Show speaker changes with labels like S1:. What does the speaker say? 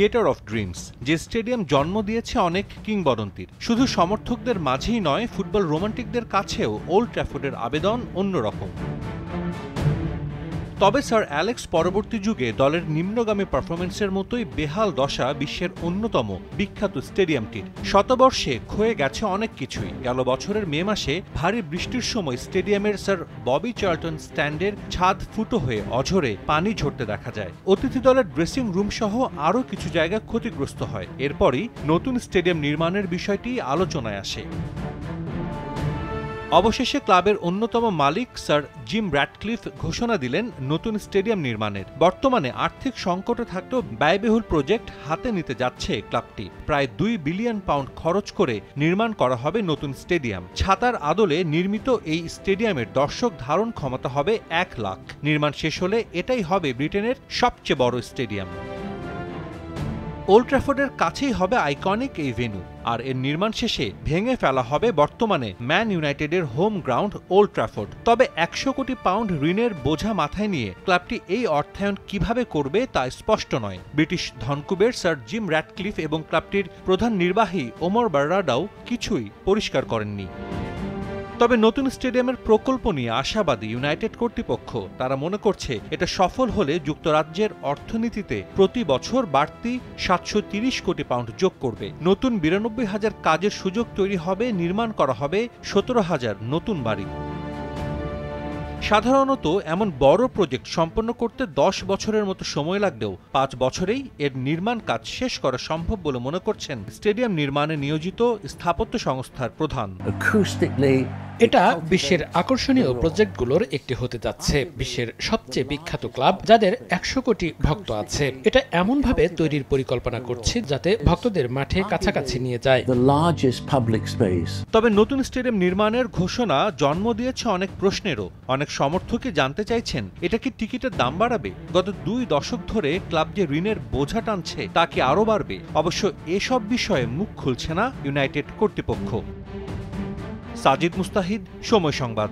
S1: Theatre of dreams, যে stadium জন্ম দিয়েছে অনেক কিংবদন্তির। শুধু সমর্থকদের মাঝেই নয়, ফুটবল রোমান্টিকদের কাছেও ওল্ড ট্র্যাফোর্ডের আবেদন অন্যরকম। তবে স্যার অ্যালেক্স পরবর্তী যুগে দলের নিম্নগামী পারফরমেন্সের মতোই বেহাল দশা বিশ্বের অন্যতম বিখ্যাত স্টেডিয়ামটির। শতবর্ষে ক্ষয়ে গেছে অনেক কিছুই। গেল বছরের মে মাসে ভারী বৃষ্টির সময় স্টেডিয়ামের স্যার ববি চার্লটন স্ট্যান্ডের ছাদ ফুটো হয়ে অঝরে পানি ঝরতে দেখা যায়। অতিথি দলের ড্রেসিং রুম সহ আরও কিছু জায়গা ক্ষতিগ্রস্ত হয়। এরপরই নতুন স্টেডিয়াম নির্মাণের বিষয়টি আলোচনায় আসে। অবশেষে ক্লাবের অন্যতম মালিক স্যার জিম র্যাটক্লিফ ঘোষণা দিলেন নতুন স্টেডিয়াম নির্মাণের। বর্তমানে আর্থিক সংকটে থাকলেও ব্যয়বহুল প্রজেক্ট হাতে নিতে যাচ্ছে ক্লাবটি। প্রায় 2 বিলিয়ন পাউন্ড খরচ করে নির্মাণ করা হবে নতুন স্টেডিয়াম। ছাতার আদলে নির্মিত এই স্টেডিয়ামের দর্শক ধারণ ক্ষমতা হবে 1 লাখ। নির্মাণ শেষ হলে এটাই হবে ব্রিটেনের সবচেয়ে বড় স্টেডিয়াম। ওল্ড ট্র্যাফোর্ডের কাছেই হবে আইকনিক এই ভেন্যু, আর এর নির্মাণ শেষে ভেঙে ফেলা হবে বর্তমানে ম্যান ইউনাইটেডের হোম গ্রাউন্ড ওল্ড ট্র্যাফোর্ড। তবে 100 কোটি পাউন্ড ঋণের বোঝা মাথায় নিয়ে ক্লাবটি এই অর্থায়ন কিভাবে করবে তা স্পষ্ট নয়। ব্রিটিশ ধনকুবের স্যার জিম র্যাটক্লিফ এবং ক্লাবটির প্রধান নির্বাহী ওমর বাররাডাও কিছুই পরিষ্কার করেননি। তবে নতুন স্টেডিয়ামের প্রকল্প নিয়ে আশাবাদী ইউনাইটেড কর্তৃপক্ষ। তারা মনে করছে এটা সফল হলে যুক্তরাজ্যের অর্থনীতিতে প্রতি বছর বাড়তি 730 কোটি পাউন্ড যোগ করবে। নতুন 92,000 কাজের সুযোগ তৈরি হবে, নির্মাণ করা হবে 17,000 নতুন বাড়ি। সাধারণত এমন বড় প্রজেক্ট সম্পন্ন করতে 10 বছরের মতো সময় লাগলেও 5 বছরেই এর নির্মাণ কাজ শেষ করা সম্ভব বলে মনে করছেন স্টেডিয়াম নির্মাণে নিয়োজিত স্থাপত্য সংস্থার প্রধান।
S2: এটা বিশ্বের আকর্ষণীয় প্রজেক্টগুলোর একটি হতে যাচ্ছে। বিশ্বের সবচেয়ে বিখ্যাত ক্লাব, যাদের 100 কোটি ভক্ত আছে। এটা এমনভাবে তৈরির পরিকল্পনা করছে যাতে ভক্তদের মাঠে কাছাকাছি নিয়ে যায়।
S1: তবে নতুন স্টেডিয়াম নির্মাণের ঘোষণা জন্ম দিয়েছে অনেক প্রশ্নেরও। অনেক সমর্থকই জানতে চাইছেন, এটা কি টিকিটের দাম বাড়াবে? গত 2 দশক ধরে ক্লাব যে ঋণের বোঝা টানছে তা কি আরও বাড়বে? অবশ্য এসব বিষয়ে মুখ খুলছে না ইউনাইটেড কর্তৃপক্ষ। সাজিদ মুস্তাহিদ, সময় সংবাদ।